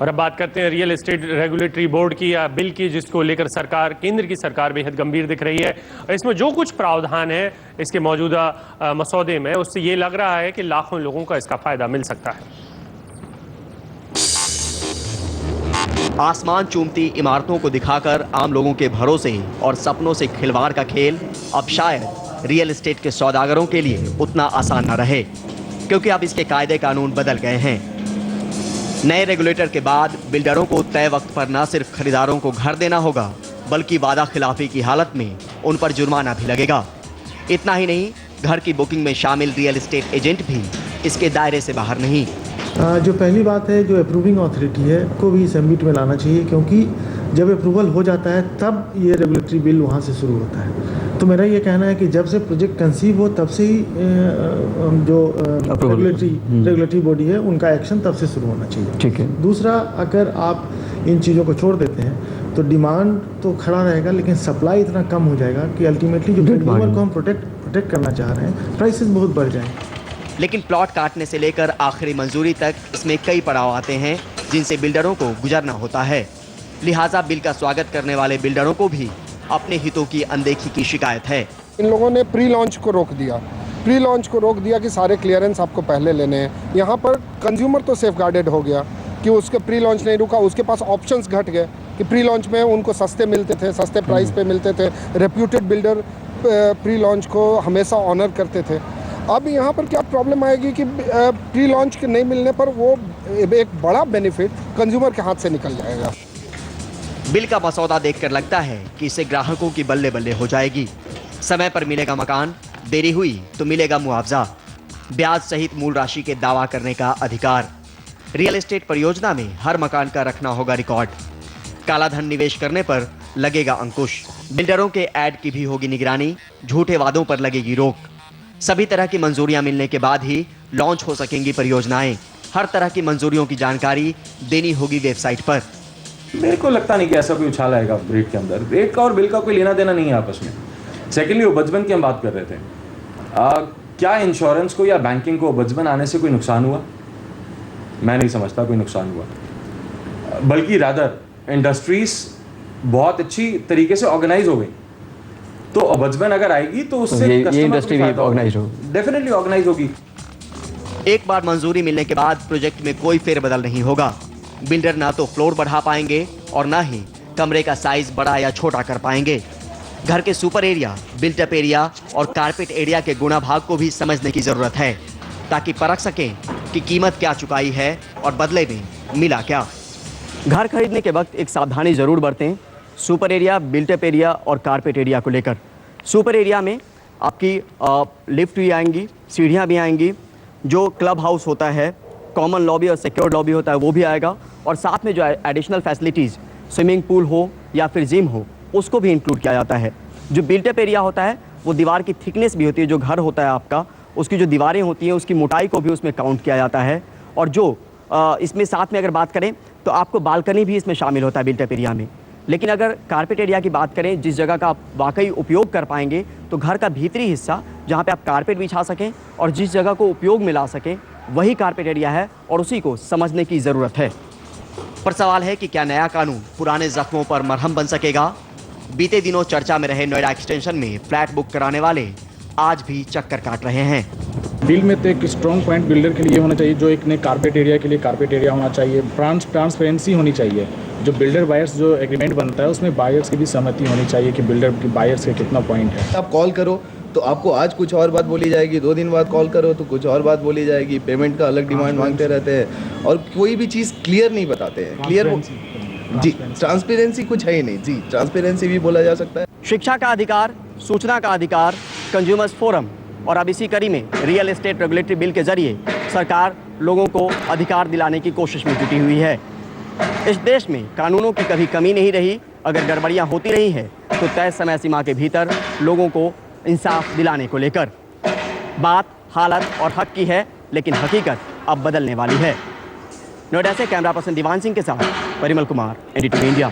और अब बात करते हैं रियल एस्टेट रेगुलेटरी बोर्ड की या बिल की, जिसको लेकर सरकार, केंद्र की सरकार बेहद गंभीर दिख रही है। इसमें जो कुछ प्रावधान है इसके मौजूदा मसौदे में, उससे ये लग रहा है कि लाखों लोगों को इसका फायदा मिल सकता है। आसमान चूमती इमारतों को दिखाकर आम लोगों के भरोसे और सपनों से खिलवाड़ का खेल अब शायद रियल एस्टेट के सौदागरों के लिए उतना आसान न रहे, क्योंकि अब इसके कायदे कानून बदल गए हैं। नए रेगुलेटर के बाद बिल्डरों को तय वक्त पर न सिर्फ खरीदारों को घर देना होगा, बल्कि वादा खिलाफी की हालत में उन पर जुर्माना भी लगेगा। इतना ही नहीं, घर की बुकिंग में शामिल रियल एस्टेट एजेंट भी इसके दायरे से बाहर नहीं। जो पहली बात है, जो अप्रूविंग अथॉरिटी है को भी इस एम्बिट में लाना चाहिए, क्योंकि जब अप्रूवल हो जाता है तब ये रेगुलेटरी बिल वहाँ से शुरू होता है। तो मेरा ये कहना है कि जब से प्रोजेक्ट कंसीव हो तब से ही जो रेगुलेटरी बॉडी है उनका एक्शन तब से शुरू होना चाहिए। ठीक है। दूसरा, अगर आप इन चीज़ों को छोड़ देते हैं तो डिमांड तो खड़ा रहेगा, लेकिन सप्लाई इतना कम हो जाएगा कि अल्टीमेटली जो कंज्यूमर को हम प्रोटेक्ट करना चाह रहे हैं, प्राइसेस बहुत बढ़ जाएंगे। लेकिन प्लॉट काटने से लेकर आखिरी मंजूरी तक इसमें कई पड़ाव आते हैं जिनसे बिल्डरों को गुजरना होता है। लिहाजा बिल का स्वागत करने वाले बिल्डरों को भी अपने हितों की अनदेखी की शिकायत है। इन लोगों ने प्री लॉन्च को रोक दिया कि सारे क्लियरेंस आपको पहले लेने हैं। यहाँ पर कंज्यूमर तो सेफ गार्डेड हो गया कि उसके प्री लॉन्च नहीं रुका, उसके पास ऑप्शंस घट गए कि प्री लॉन्च में उनको सस्ते मिलते थे, सस्ते प्राइस पे मिलते थे। रेप्यूटेड बिल्डर प्री लॉन्च को हमेशा ऑनर करते थे। अब यहाँ पर क्या प्रॉब्लम आएगी कि प्री लॉन्च के नहीं मिलने पर वो एक बड़ा बेनिफिट कंज्यूमर के हाथ से निकल जाएगा। बिल का मसौदा देखकर लगता है कि इससे ग्राहकों की बल्ले बल्ले हो जाएगी। समय पर मिलेगा मकान, देरी हुई तो मिलेगा मुआवजा, ब्याज सहित मूल राशि के दावा करने का अधिकार। रियल एस्टेट परियोजना में हर मकान का रखना होगा रिकॉर्ड। काला धन निवेश करने पर लगेगा अंकुश। बिल्डरों के ऐड की भी होगी निगरानी, झूठे वादों पर लगेगी रोक। सभी तरह की मंजूरियां मिलने के बाद ही लॉन्च हो सकेंगी परियोजनाएं। हर तरह की मंजूरियों की जानकारी देनी होगी वेबसाइट पर। मेरे को लगता नहीं कि ऐसा कोई उछाल आएगा रेट के अंदर। रेट का और बिल का कोई लेना देना नहीं है आपस में। सेकेंडली, ओबजमन की हम बात कर रहे थे। क्या इंश्योरेंस को या बैंकिंग को ओबजमन आने से कोई नुकसान हुआ? मैं नहीं समझता कोई नुकसान हुआ, बल्कि रादर इंडस्ट्रीज बहुत अच्छी तरीके से ऑर्गेनाइज हो गई। तो ओबजमन अगर आएगी तो उससे ये इंडस्ट्री भी ऑर्गेनाइज होगी, डेफिनेटली ऑर्गेनाइज होगी। एक बार मंजूरी मिलने के बाद प्रोजेक्ट में कोई फेरबदल नहीं होगा। बिल्डर ना तो फ्लोर बढ़ा पाएंगे और ना ही कमरे का साइज बड़ा या छोटा कर पाएंगे। घर के super area, built up area और कारपेट एरिया के गुणा भाग को भी समझने की जरूरत है, ताकि परख सकें कि कीमत क्या चुकाई है और बदले में मिला क्या। घर खरीदने के वक्त एक सावधानी जरूर बरतें super area, built up area और कारपेट एरिया को लेकर। सुपर एरिया में आपकी लिफ्ट भी आएंगी, सीढ़ियाँ भी आएंगी, जो क्लब हाउस होता है, कॉमन लॉबी और सिक्योर्ड लॉबी होता है वो भी आएगा, और साथ में जो एडिशनल फैसिलिटीज़, स्विमिंग पूल हो या फिर जिम हो, उसको भी इंक्लूड किया जाता है। जो बिल्ट अप एरिया होता है वो दीवार की थिकनेस भी होती है, जो घर होता है आपका उसकी जो दीवारें होती हैं उसकी मोटाई को भी उसमें काउंट किया जाता है। और जो इसमें साथ में अगर बात करें तो आपको बालकनी भी इसमें शामिल होता है बिल्ट अप एरिया में। लेकिन अगर कारपेट एरिया की बात करें, जिस जगह का आप वाकई उपयोग कर पाएंगे, तो घर का भीतरी हिस्सा जहाँ पे आप कारपेट बिछा सकें और जिस जगह को उपयोग में ला सकें, वही कारपेट एरिया है और उसी को समझने की ज़रूरत है। पर सवाल है कि क्या नया कानून पुराने जख्मों पर मरहम बन सकेगा? बीते दिनों चर्चा में रहे नोएडा एक्सटेंशन में फ्लैट बुक कराने वाले आज भी चक्कर काट रहे हैं। बिल में तो एक स्ट्रॉन्ग पॉइंट बिल्डर के लिए होना चाहिए, जो एक ने कारपेट एरिया के लिए कारपेट एरिया होना चाहिए। ट्रांसपेरेंसी होनी चाहिए। जो बिल्डर बायर्स जो एग्रीमेंट बनता है उसमें बायर्स की भी सहमति होनी चाहिए कि बिल्डर की बायर्स का कितना पॉइंट है। आप कॉल करो तो आपको आज कुछ और बात बोली जाएगी, 2 दिन बाद कॉल करो तो कुछ और बात बोली जाएगी। पेमेंट का अलग डिमांड मांगते रहते हैं और कोई भी चीज़ क्लियर नहीं बताते हैं। क्लियर जी, ट्रांसपेरेंसी कुछ है ही नहीं जी। ट्रांसपेरेंसी भी बोला जा सकता है। शिक्षा का अधिकार, सूचना का अधिकार, कंज्यूमर्स फोरम और अब इसी कड़ी में रियल एस्टेट रेगुलेटरी बिल के जरिए सरकार लोगों को अधिकार दिलाने की कोशिश में जुटी हुई है। इस देश में कानूनों की कभी कमी नहीं रही। अगर गड़बड़ियां होती रही हैं तो तय समय सीमा के भीतर लोगों को इंसाफ दिलाने को लेकर। बात हालत और हक की है, लेकिन हकीकत अब बदलने वाली है। नोएडा से कैमरा पर्सन दीवान सिंह के साथ परिमल कुमार, एनडीटीवी इंडिया।